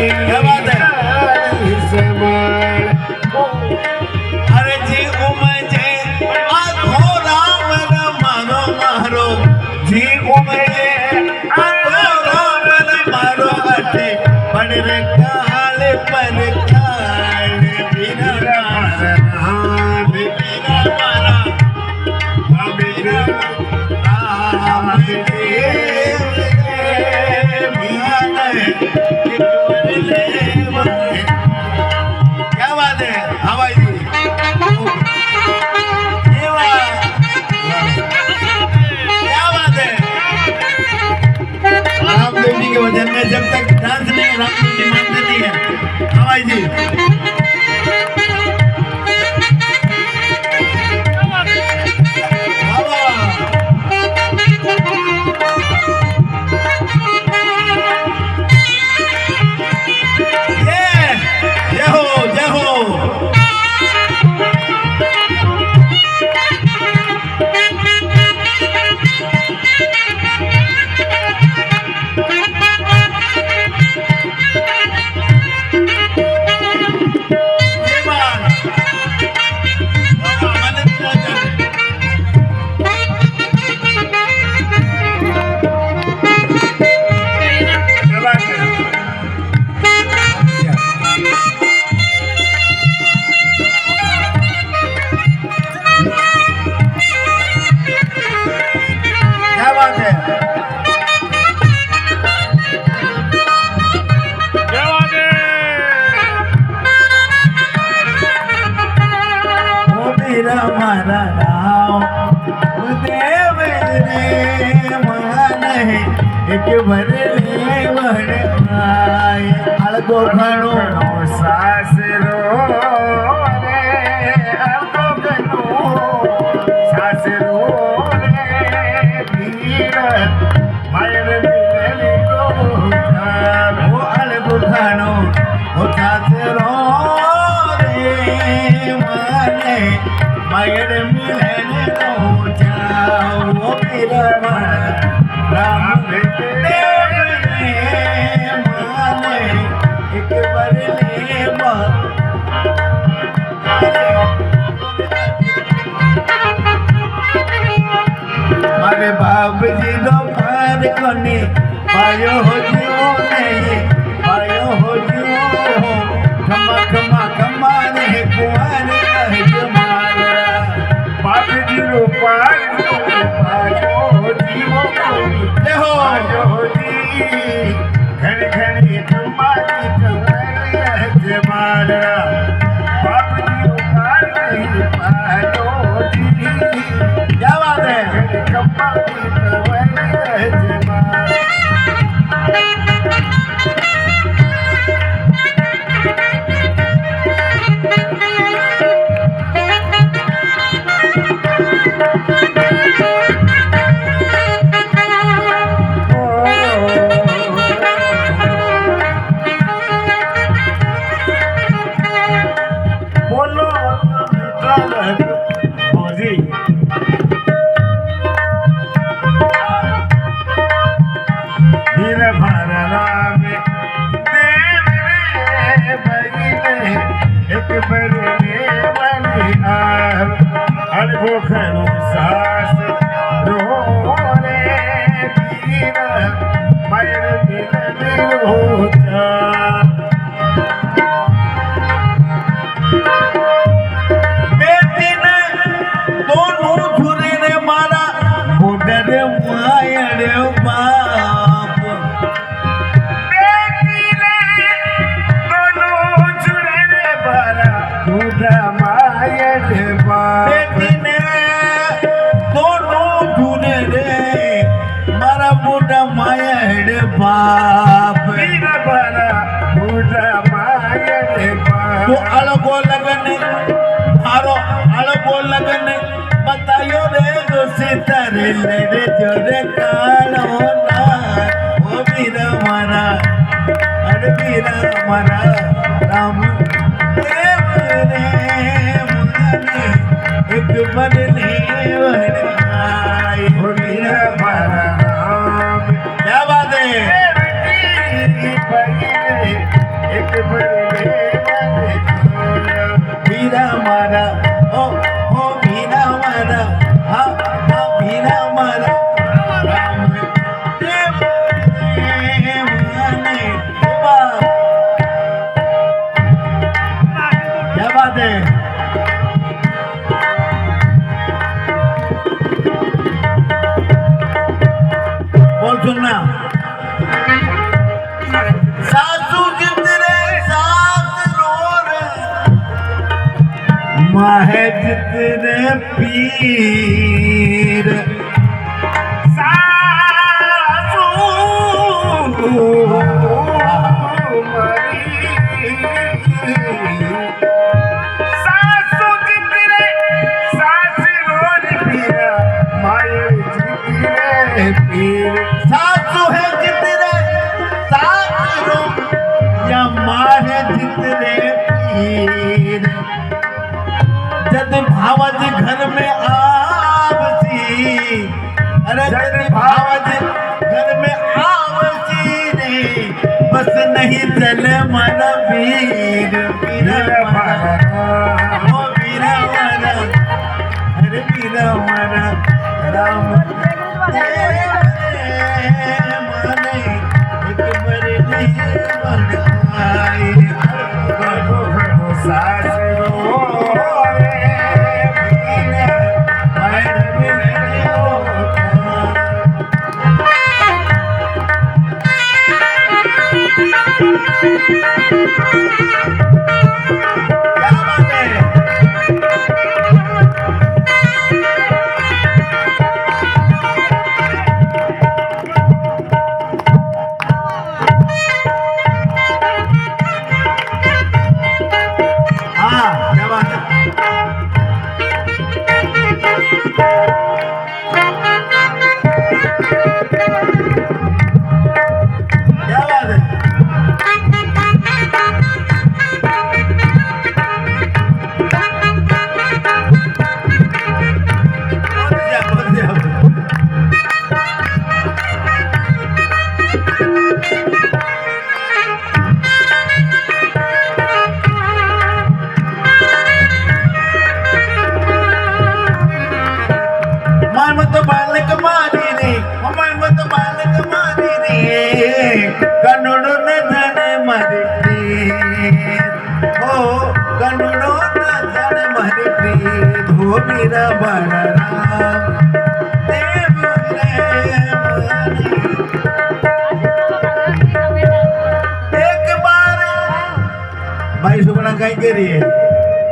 क्या बात है अरे जी उमजे आखो राम मारो मारो जी उमजे आखो राम मारो अटे पड़ रे काल पर काल बिना राम बिना मारा बिना राम क्या बात है हवाई जी रामदेव जी के वजन में जब तक डांस नहीं रामदेव जी मानते नहीं है हवाई जी जय हो जय हो क्या बात है क्या बात है ओ मेरा मारा राम देव रे मान है एक भरे भर आए अलगो घणो सासरो रे अलगो घणो सासरो मगर मिलन हो जाओ मेरा राम देव ने माने एक बरले अरे बाप जी दो पार कोने पायो हो जियो नहीं पायो हो जियो खमा खमा खमा रे कुआर बाप जी रो पार पायो हो जियो जय हो जी घड़ी घड़ी तुम्हारी कमर जमाल बाप जी रो पार पायो जी क्या बात है बाप तो अलगो लगन मारो अलगो लगन बतायो रे जो सितारे ले जो रे कालो ना ओ वीरा मारा अरे वीरा मारा राम देव रे मुने एक बदले वरनाई ओ वीरा मारा राम क्या बात है पीर सासू सासू जितरे सासी रोल पीरा माये जितरे पीर सासू है जितने सासू या माँ है जितने पीर जद भावज घर में आवसी अरे जद भावज घर में आवसी रे बस नहीं चले मन वीर वीर मारा ओ वीर मारा अरे वीर मारा राम माने एक मरे मन आए सासू मत बालक मारी रे मत बालक मारी रे कनुड़ो न जाने मारे प्रीत हो कनुड़ो न जाने मारे प्रीत हो मेरा बड़ा राम देव रे एक बार भाई सुगना कहीं के रही है